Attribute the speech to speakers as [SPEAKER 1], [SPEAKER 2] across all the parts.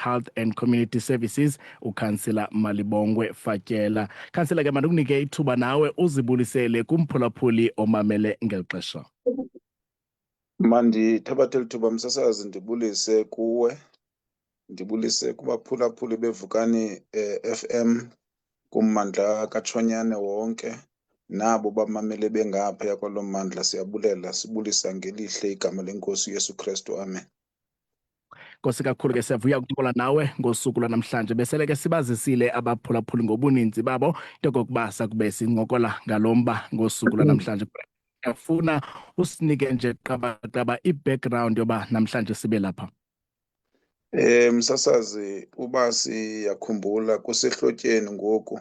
[SPEAKER 1] Health and Community Services, uKhansila Malibongwe Fatyela. Khansila ke mandikunike ithuba nawe uzibulisele kumphulaphuli omamele ngeli xesha.
[SPEAKER 2] Mandithabathe lithuba msasazi ndibulise kuwe, ndibulise kubaphulaphuli bevukani FM kummandla kaTshonyane wonke, nabo bamamele bengaphaya kwalo mmandla siyabulela, sibulisa ngelihle igama lenkosi Yesu Kristu, amen.
[SPEAKER 1] Nkosi kakhulu ke siyavuya ukuncokola nawe ngosuku lwanamhlanje. Besele ke sibazisile abaphulaphuli ngobuninzi babo into kokuba sakube sincokola ngalomba ngosuku lwanamhlanje. Afuna usinike nje qaba i-background yoba namhlanje sibe lapha.
[SPEAKER 2] Msasazi, uba siyakhumbula kusehlotyeni ngoku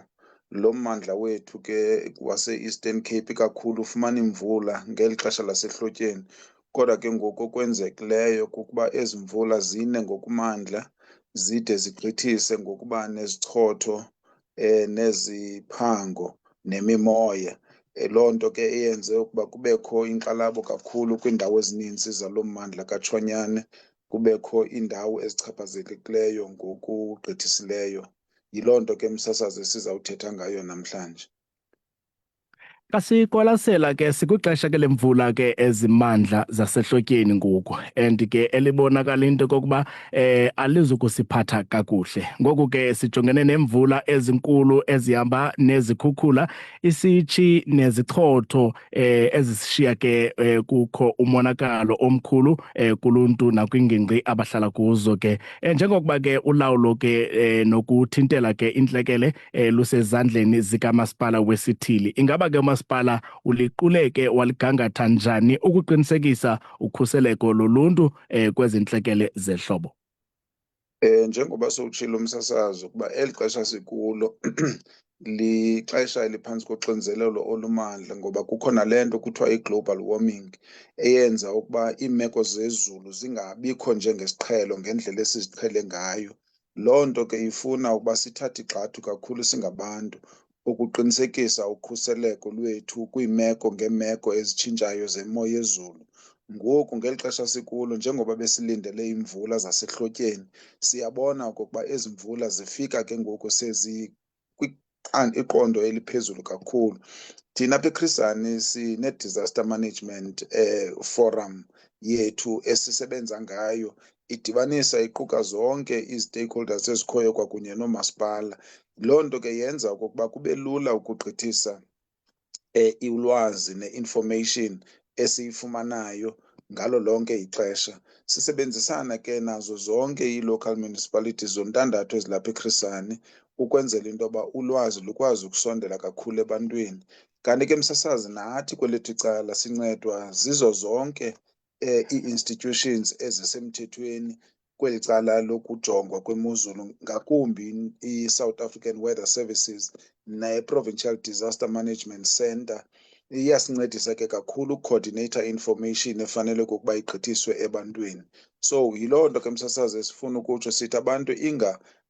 [SPEAKER 2] lo mmandla wethu ke wase-Eastern Cape kakhulu ufumana imvula ngeli xesha lasehlotyeni. Kodwa ke ngoku okwenzekileyo kukuba ezi mvula zine ngokumandla zide zigqithise ngokuba nezichotho neziphango nemimoya. Loo nto ke eyenze ukuba kubekho inkxalabo kakhulu kwiindawo ezininzi zalo mmandla kaTshonyane, kubekho iindawo ezichaphazelekileyo ngokugqithisileyo. Yiloo nto ke msasazi sizawuthetha ngayo namhlanje.
[SPEAKER 1] Xa siqwalasela ke sikwixesha ke lemvula ke ezimandla zasehlotyeni ngoku and ke elibonakala into kokuba alizukusiphatha kakuhle. Ngoku ke sijongene nemvula ezinkulu ezihamba nezikhukhula, isitshi nezichotho ezishiya ke kukho umonakalo omkhulu kuluntu nakwingingqi abahlala kuzo ke. Njengokuba ke ulawulo ke nokuthintela ke intlekele lusezandleni zikamasipala wesithili, ingaba ke umasipala uliquleke waligangatha njani ukuqinisekisa ukhuseleko loluntu kwezi ntlekele zehlobo?
[SPEAKER 2] Njengoba sowutshilo umsasazi ukuba eli xesha sikulo lixesha eliphantsi koxinzelelo olumandla, ngoba kukho nale nto kuthiwa i-global warming eyenza ukuba iimeko zezulu zingabikho njengesiqhelo ngendlela esiziqhele ngayo. Loo nto ke ifuna ukuba sithathe igxathu kakhulu singabantu ukuqinisekisa ukhuseleko lwethu kwiimeko ngeemeko ezitshintshayo zemo yezulu. Ngoku ngeli xesha sikulo, njengoba besilindele imvula zasehlotyeni, siyabona okokuba ezi mvula zifika ke ngoku iqondo eliphezulu kakhulu. Thina apha eChris Hani sine-disaster management forum yethu esisebenza ngayo, idibanisa iquka zonke i-stakeholders ezikhoyo kwakunye noomasipala. Loo nto ke yenza okokuba kube lula ukugqithisa ulwazi ne-information esiyifumanayo ngalo lonke ixesha. Sisebenzisana ke nazo zonke ii-local municipalities zontandathu ezilapha eChris Hani ukwenzela into yoba ulwazi lukwazi ukusondela kakhulu ebantwini. Kanti ke msasazi, nathi kwelethu icala sincedwa zizo zonke ii-institutions ezisemthethweni kweli cala lokujongwa kwemozulu, ngakumbi i-South African Weather Services ne-Provincial Disaster Management Centre. Iyasincedisa ke kakhulu ukucoordinator information efanele kokuba igqithiswe ebantwini. So yiloo nto ke msasazi esifuna ukutsho sithi abantu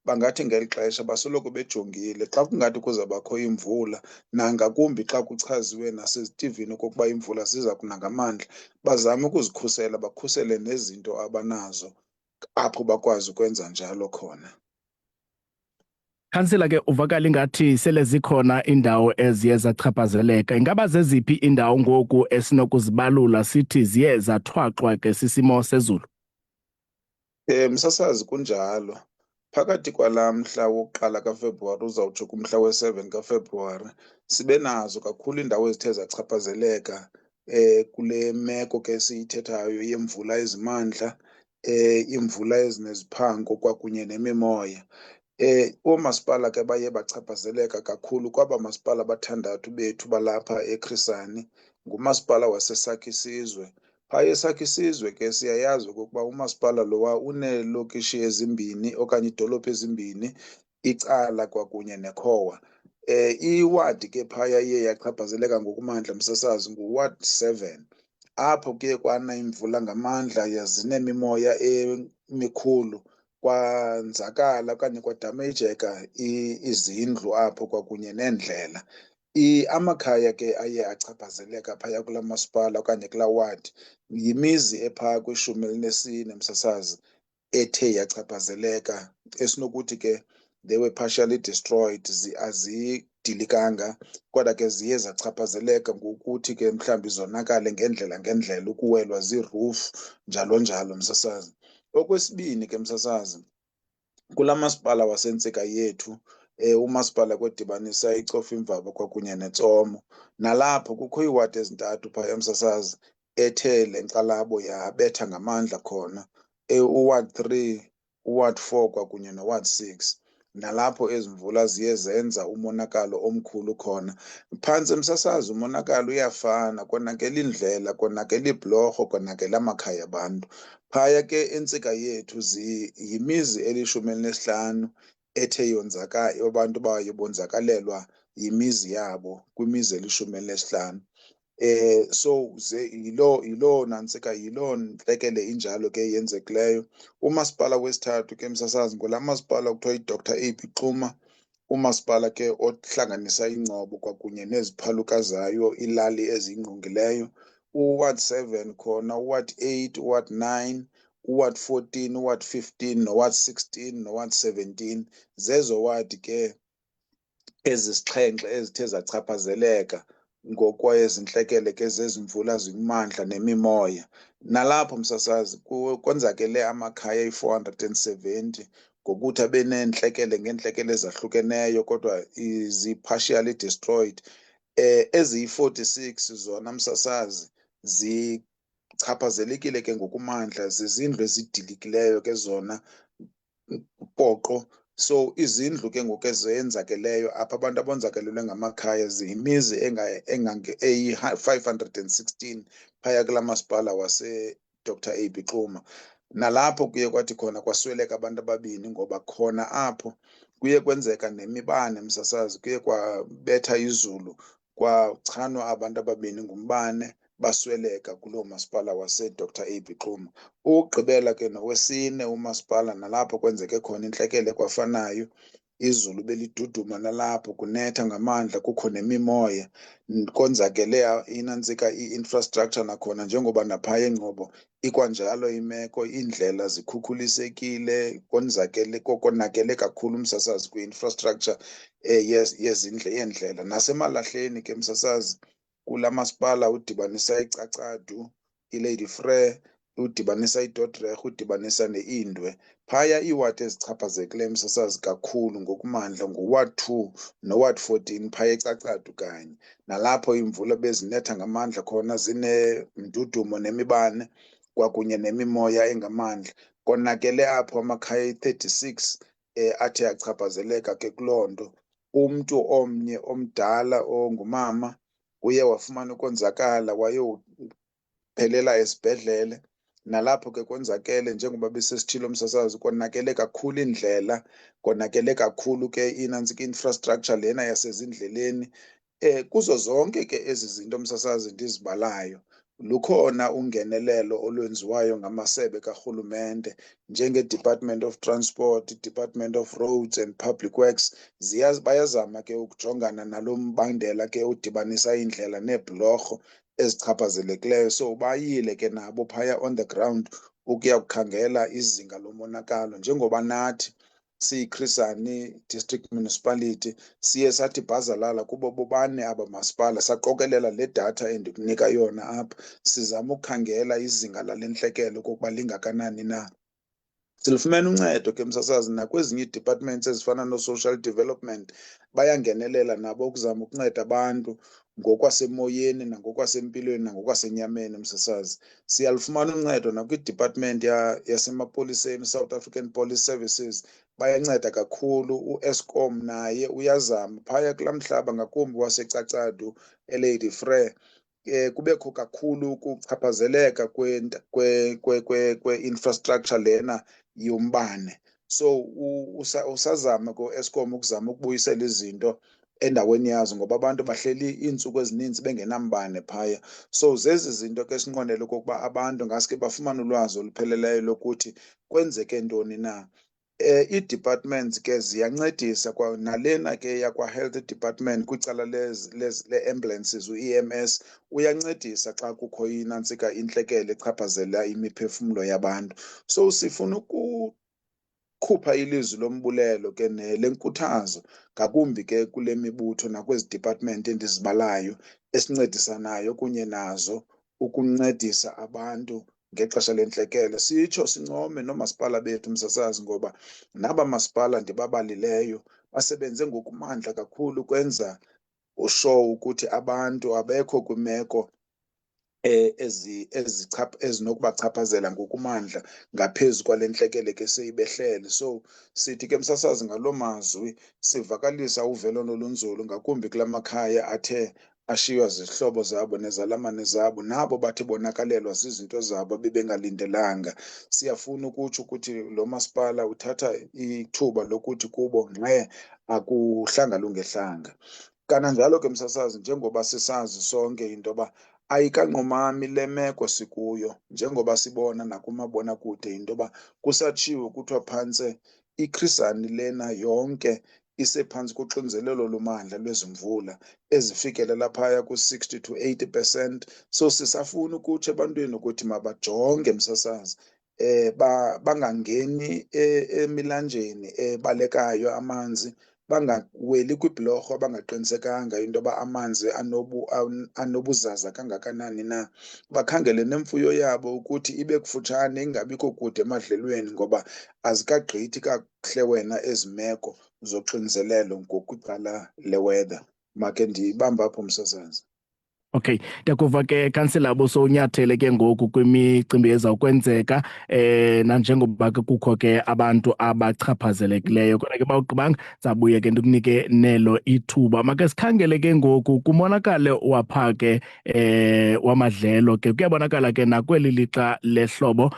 [SPEAKER 2] bangathi ngeli xesha basoloko bejongile xa kungathi kuzawubakho imvula, nangakumbi xa kuchaziwe nasezitivini okokuba imvula ziza kuna ngamandla, bazame ukuzikhusela, bakhusele nezinto abanazo apho bakwazi ukwenza njalo khona.
[SPEAKER 1] Khansila ke uvakala ingathi sele zikhona iindawo eziye zachaphazeleka. Ingaba zeziphi iindawo ngoku esinokuzibalula sithi ziye zathwaxwa ke sisimo sezulu?
[SPEAKER 2] Msasazi, kunjalo. Phakathi kwalaa mhla wokuqala kaFebruwari uzawutsho kumhla we-7 kaFebruwari sibe nazo kakhulu iindawo ezithe zachaphazeleka kule meko ke siyithethayo yemvula ezimandla, iimvula ezineziphango kwakunye nemimoya. Oomasipala ke baye bachaphazeleka kakhulu kwaba masipala bathandathu bethu balapha eChris Hani. Ngumasipala waseSakisizwe. Phaya eSakisizwe ke siyayazi okokuba umasipala lowa uneelokishi ezimbini okanye iidolophu ezimbini, iCala kwakunye neKhowa. Iwadi ke phaya iye yachaphazeleka ngokumandla msasazi nguWard 7, apho kuye kwana imvula ngamandla yazinemimoya emikhulu, kwanzakala okanye kwadameyijeka izindlu apho kwakunye neendlela. Amakhaya ke aye achaphazeleka phaya kulaa masipala okanye kulaa wadi yimizi ephaa kwi-14 msasazi ethe yachaphazeleka esinokuthi ke they were partially destroyed, azidilikanga kodwa ke ziye zachaphazeleka ngokuthi ke mhlawumbi zonakale ngendlela ukuwelwa ziroof njalo njalo msasazi. Okwesibini ke msasazi, kula masipala wasentsika yethu umasipala kwedibanisa iCofimvaba kwakunye neTsomo, nalapho kukho iiwadi ezintathu phaya msasazi ethe le nkxalabo yabetha ngamandla khona, uward 3, uward 4 kwakunye noward 6. Nalapho ezi mvula ziye zenza umonakalo omkhulu khona. Phantse msasazi umonakalo uyafana, konakele indlela, konakele ibhlorho, konakele amakhaya abantu. Phaya ke entsika yethu yimizi eli-15 ethe abantu bayo bonzakalelwa yimizi yabo kwimizi eli-15. So yiloo nantsika, yiloo ntlekele injalo ke yenzekileyo. Umasipala wesithathu ke msasazi ngulaa masipala kuthiwa yiDr AP Xuma, umasipala ke ohlanganisa iingcobo kwakunye neziphaluka zayo, iilali eziyingqungileyo. Uward 7 khona, uward 8, uward 9, uward 14, uward 15, noward 16, noward 17. Zezo wadi ke ezisixhenxe ezithe zachaphazeleka ngokwezintlekele ke zezimvula zimandla nemimoya. Nalapho msasazi konzakele amakhaya ayi-470 ngokuthi abe neentlekele ngeentlekele ezahlukeneyo kodwa zi-partially destroyed. Eziyi-46 zona msasazi zichaphazelekile ke ngokumandla, zizindlu ezidilikileyo ke zona poqo. So izindlu ke ngoku ezenzakeleyo apha abantu abonzakelelwe ngamakhaya ziyimizi eyi-516 phaya kulaa masipala wase-Dr AP Xuma. Nalapho kuye kwathi khona kwasweleka abantu ababini, ngoba khona apho kuye kwenzeka nemibane msasazi, kuye kwabetha izulu kwachanwa abantu ababini ngumbane basweleka kuloo masipala wase-Dr AP Xuma. Ukugqibela ke nowesine umasipala nalapho kwenzeke khona intlekele kwafanayo, izulu beliduduma nalapho kunetha ngamandla, kukho nemimoya, konzakele inantsika i-infrastructure nakhona njengoba naphaya eNgcobo ikwanjalo imeko, iindlela zikhukhulisekile, konakele kakhulu msasazi kwi-infrastructure yeendlela. Nasemalahleni ke msasazi kulaa masipala udibanisa iCacadu, iLadyfrere, udibanisa iDordrecht, udibanisa neIndwe. Phaya iiwadi ezichaphazekileyo msasazi kakhulu ngokumandla nguward 2 noward 14 phaya eCacadu kanye. Nalapho iimvula bezinetha ngamandla khona zinemdudumo nemibane kwakunye nemimoya engamandla. Konakele apho amakhaya ayi-36 athe achaphazeleka ke kuloo nto. Umntu omnye omdala ongumama uye wafumana ukonzakala, wayophelela esibhedlele. Nalapho ke konzakele njengoba besesithilo msasazi, konakele kakhulu indlela, konakele kakhulu ke inantsika infrastructure lena yasezindleleni. Kuzo zonke ke ezi zinto msasazi ndizibalayo lukhona ungenelelo olwenziwayo ngamasebe karhulumente njenge-Department of Transport, i-Department of Roads and Public Works. Bayazama ke ukujongana nalo mbandela ke udibanisa iindlela neebhlorho ezichaphazelekileyo. So bayile ke nabo phaya on the ground ukuya kukhangela izinga lomonakalo, njengoba nathi siyiChris Hani District Municipality siye sathi bhazalala kubo bobane aba masipala, saqokelela le datha endikunika yona apha, sizama ukukhangela izinga lale ntlekelo okokuba lingakanani na. Silufumene uncedo ke msasazi nakwezinye ii-departments ezifana no-social development, bayangenelela nabo ukuzama ukunceda abantu ngokwasemoyeni nangokwasempilweni nangokwasenyameni msasazi. Siyalufumana uncedo nakwi-department yasemapoliseni, South African Police Services, bayanceda kakhulu. U-Eskom naye uyazama phaya kulaa mhlaba ngakumbi waseCacadu, eLadyfrere. Kubekho kakhulu ukuchaphazeleka kwe-infrastructure lena yombane. So usazama ku-Eskom ukuzama ukubuyisela izinto endaweni yazo, ngoba abantu bahleli iintsuku ezininzi bengenambane phaya. So zezi zinto ke sinqwenela okokuba abantu ngaske bafumane ulwazi olupheleleyo lokuthi kwenzeke ntoni na. Ii-departments ke ziyancedisa nalena ke yakwa-Health Department kwicala le-ambulances, u-EMS uyancedisa xa kukho inantsika intlekele echaphazela imiphefumlo yabantu. So sifuna khupha ilizwi lombulelo ke nelenkuthazo ngakumbi ke kule mibutho nakwezi department endizibalayo esincedisanayo kunye nazo ukuncedisa abantu ngexesha lentlekele. Sitsho sincome noomasipala bethu msasazi, ngoba naba masipala ndibabalileyo basebenze ngokumandla kakhulu ukwenza ushow ukuthi abantu abekho kwimeko ezinokubachaphazela ngokumandla ngaphezu kwale ntlekele ke seyibehlele. So sithi ke msasazi, ngaloo mazwi sivakalisa uvelo nolunzulu ngakumbi kula makhaya athe ashiywa zizihlobo zabo nezalamane zabo, nabo bathi bonakalelwa zizinto zabo bebengalindelanga. Siyafuna ukutsho ukuthi lo masipala uthatha ithuba lokuthi kubo ngxe akuhlanga lungehlanga. Kananjalo ke msasazi, njengoba sisazi sonke into yoba ayikanqumami le meko sikuyo, njengoba sibona nakumabonakude into yoba kusatshiwo kuthiwa phantse iChris Hani lena yonke isephantsi koxinzelelo lomandla lwezimvula ezifikelela phaya ku-60 to 80%. So sisafuna ukutsho ebantwini ukuthi mabajonge msasazi, bangangeni emilanjeni ebalekayo amanzi, bangaweli kwibhlorho abangaqinisekanga into yoba amanzi anobuzaza kangakanani na. Bakhangele nemfuyo yabo ukuthi ibe kufutshane ingabikho kude emadlelweni, ngoba azikagqithi kakuhle wena ezi meko zoxinzelelo ngokwicala le-weather. Make ndibambe apho msasazi.
[SPEAKER 1] Okay, ndiyakuva ke kansila busowunyathele ke ngoku kwimicimbi ezawukwenzeka nanjengoba ke kukho ke abantu abachaphazelekileyo, kodwa ke bawugqibanga zabuye ke ndikunike nelo ithuba. Make sikhangele ke ngoku kumonakale wapha ke wamadlelo ke kuyabonakala ke nakweli lixa lehlobo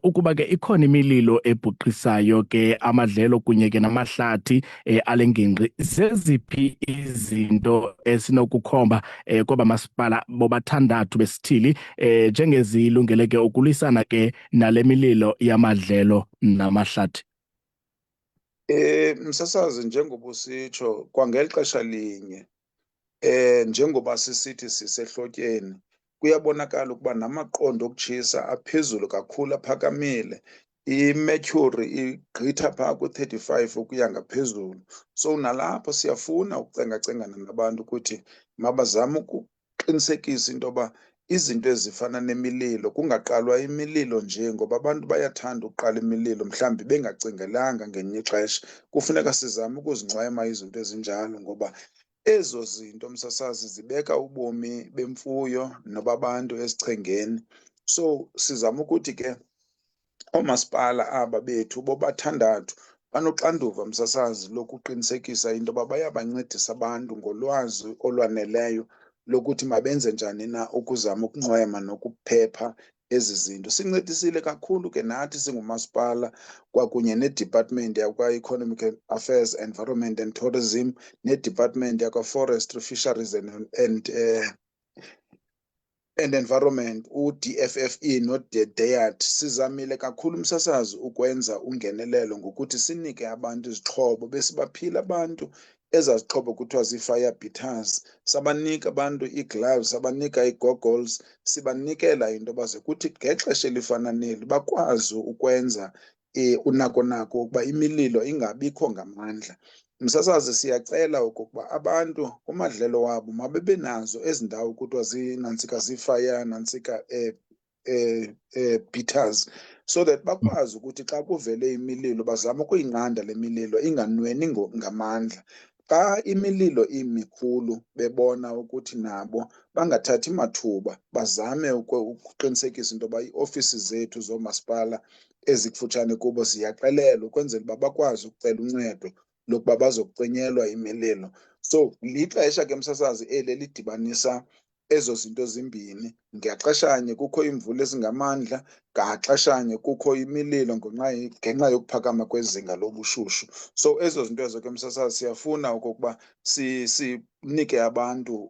[SPEAKER 1] ukuba ke ikhona imililo ebhuqisayo ke amadlelo kunye ke namahlathi ale ngingqi. Zeziphi izinto esinokukhomba koba masipala bobathandathu besithili njengezilungele ke ukulwisana ke nale mililo yamadlelo namahlathi?
[SPEAKER 2] Msasazi, njengoba usitsho kwangeli xesha linye njengoba sisithi sisehlotyeni, kuyabonakala ukuba namaqondo okutshisa aphezulu kakhulu, aphakamile. I-mercury igqitha phaa ku-35 ukuya ngaphezulu. So nalapho siyafuna ukucengacengana nabantu ukuthi mabazame ukuqinisekisa into yoba izinto ezifana nemililo kungaqalwa imililo nje, ngoba abantu bayathanda ukuqala imililo mhlawumbi bengacingelanga ngelinye ixesha. Kufuneka sizame ukuzincwema izinto ezinjalo, ngoba ezo zinto msasazi zibeka ubomi bemfuyo nobabantu esichengeni. So sizama ukuthi ke oomasipala aba bethu bobathandathu banoxanduva msasazi lokuqinisekisa into yoba bayabancedisa abantu ngolwazi olwaneleyo lokuthi mabenze njani na ukuzama ukuncwema nokuphepha ezi zinto. Sincedisile kakhulu ke nathi singumasipala kwakunye neDepartment yakwa-Economic Affairs, Environment and Tourism, neDepartment yakwa-Forestry, Fisheries and Environment, u-DFFE no-DEAT. Sizamile kakhulu msasazi ukwenza ungenelelo ngokuthi sinike abantu izixhobo besibaphila abantu ezazixhobo kuthiwa zii-fire beaters. Sabanika abantu ii-gloves, sabanika ii-goggles, sibanikela into yoba ze kuthi ngexesha elifana neli bakwazi ukwenza unako ukuba imililo ingabikho ngamandla. Msasazi, siyacela okokuba abantu kumadlelo wabo mabebe nazo ezi ndawo kuthiwa zinantsika zii-fire nantsika beaters, so that bakwazi ukuthi xa kuvele imililo bazame ukuyinqanda le mililo inganweni ngamandla. Xa imililo imikhulu bebona ukuthi nabo bangathathi mathuba, bazame ukuqinisekisa into yoba iiofisi zethu zoomasipala ezikufutshane kubo ziyaxelelwa ukwenzela uba bakwazi ukucela uncedo lokuba bazokucinyelwa imililo. So lixesha ke msasazi eli lidibanisa ezo zinto zimbini. Ngaxeshanye kukho iimvula ezingamandla, ngaxeshanye kukho imililo ngenxa yokuphakama kwezinga lobushushu. So ezo zinto ezo ke msasazi siyafuna okokuba sinike abantu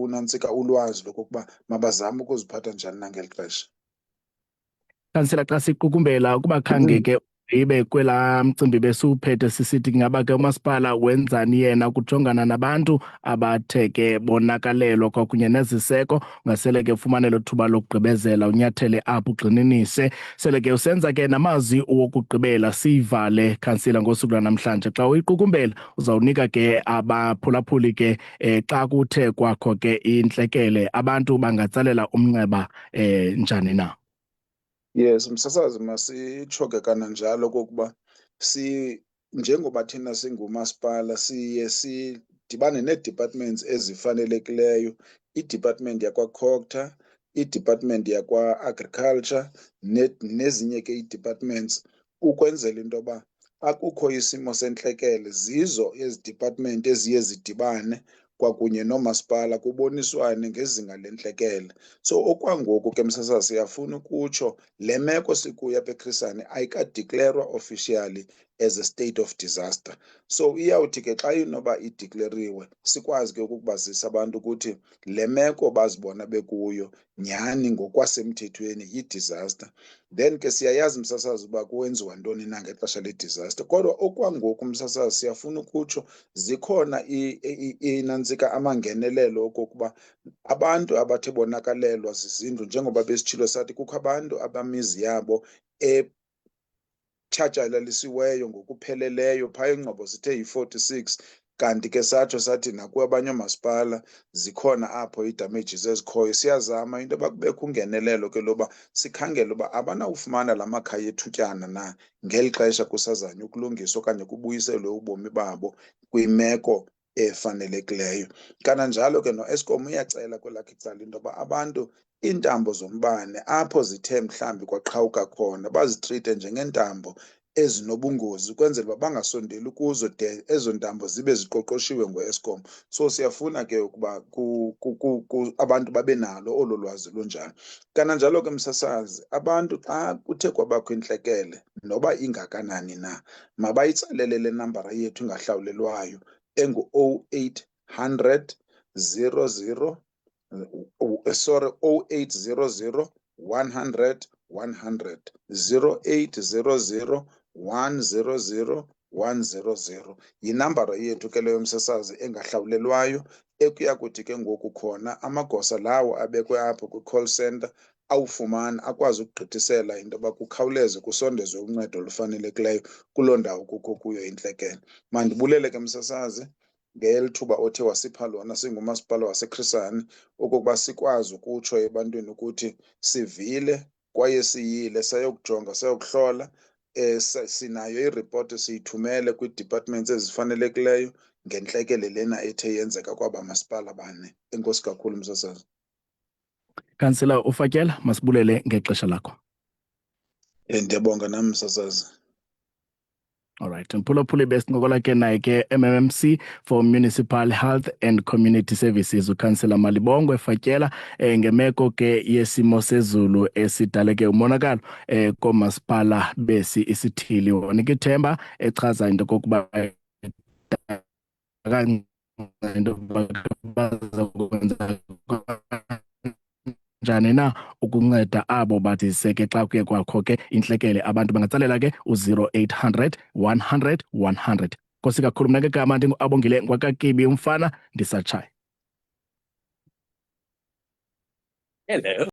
[SPEAKER 2] unantsika ulwazi lokokuba mabazame ukuziphatha njani nangeli xesha.
[SPEAKER 1] Kansila, xa siqukumbela ukuba khange ke ibe kwela mcimbi besuwuphethe sisithi ngaba ke umasipala wenzani yena kujongana nabantu abathe ke bonakalelwa kwakunye neziseko ngasele ke ufumane lo thuba lokugqibezela unyathele apho ugxininise sele ke usenza ke namazwi wokugqibela siyivale khansila ngosuku lwanamhlanje xa uyiqukumbela uzawunika ke abaphulaphuli ke xa kuthe kwakho ke intlekele abantu bangatsalela umnxeba njani na.
[SPEAKER 2] Yes, msasazi, masitsho ke kananjalo kokuba njengoba thina singumasipala siye sidibane nee-departments ezifanelekileyo, i-department yakwa-COGTA, i-department yakwa-agriculture nezinye ke ii-departments, ukwenzela into yoba xa kukho isimo sentlekele zizo ezi department eziye zidibane kwakunye noomasipala kuboniswane ngezinga lentlekele. So okwangoku ke msasazi siyafuna ukutsho le meko sikuyo apha eChris Hani ayikadeklerwa officially as a state of disaster. So iyawuthi ke xa inoba idekleriwe sikwazi ke ukubazisa abantu ukuthi le meko bazibona bekuyo nyhani ngokwasemthethweni yi-disaster. Then ke siyayazi msasazi uba kuwenziwa ntoni na ngexesha le-disaster, kodwa okwangoku msasazi siyafuna ukutsho zikhona inantsika amangenelelo okokuba abantu abathe bonakalelwa zizindlu, njengoba besitshilo sathi kukho abantu abamizi yabo etshatyalalisweyo ngokupheleleyo phaa ingqobo sithe yi-46, kanti ke satsho sathi nakwabanye oomasipala zikhona apho ii-damages ezikhoyo. Siyazama into yoba kubekho ungenelelo ke loba sikhangele uba abanawufumana la makhaya ethutyana na ngeli xesha kusazanywa ukulungiswa okanye kubuyiselwe ubomi babo kwimeko efanelekileyo. Kananjalo ke no-Eskom uyacela kwelakhe icala into yoba abantu iintambo zombane apho zithe mhlawumbi kwaqhawuka khona bazitrite njengeentambo ezinobungozi ukwenzela uba bangasondeli kuzo de ezo ntambo zibe ziqoqoshiwe ngu-Eskom. So siyafuna ke ukuba abantu babe nalo olo lwazi lunjalo. Kananjalo ke msasazi, abantu xa kuthe kwabakho intlekele noba ingakanani na mabayitsalele le nambara yethu ingahlawulelwayo engu-0800 00 0800 100 100 0800 100 100 yinambara yethu ke leyo msasazi engahlawulelwayo ekuya kuthi ke ngoku khona amagosa lawo abekwe apho kwi-call center awufumana akwazi ukugqithisela into yoba kukhawuleze kusondezwe uncedo olufanelekileyo kuloo ndawo kukho kuyo intlekele. Mandibulele ke msasazi ngeli thuba othe wasipha lona singumasipala waseChris Hani okokuba sikwazi ukutsho ebantwini ukuthi sivile kwaye siyile sayokujonga sayokuhlola. Sinayo iripoti siyithumele kwii-departments ezifanelekileyo ngentlekele lena ethe yenzeka kwaba masipala bane. Enkosi kakhulu msasazi.
[SPEAKER 1] Kansila uFatyela, masibulele ngexesha lakho.
[SPEAKER 2] Ndiyabonga nam msasazi.
[SPEAKER 1] Alright, mphulaphuli besincokola ke naye ke MMMC for Municipal Health and Community Services uKhansela Malibongwe Fatyela ngemeko ke yesimo sezulu esidaleke umonakalo komasipala besi isithili wanika ithemba echaza into kokuba njani na ukunceda abo bathi seke xa kuye kwakho ke intlekele abantu bangatsalela ke u-0800 100 100. Nkosi kakhulu mna ke gama ndingu-Abongile Ngwakakibi umfana ndisatshaya.
[SPEAKER 3] Hello.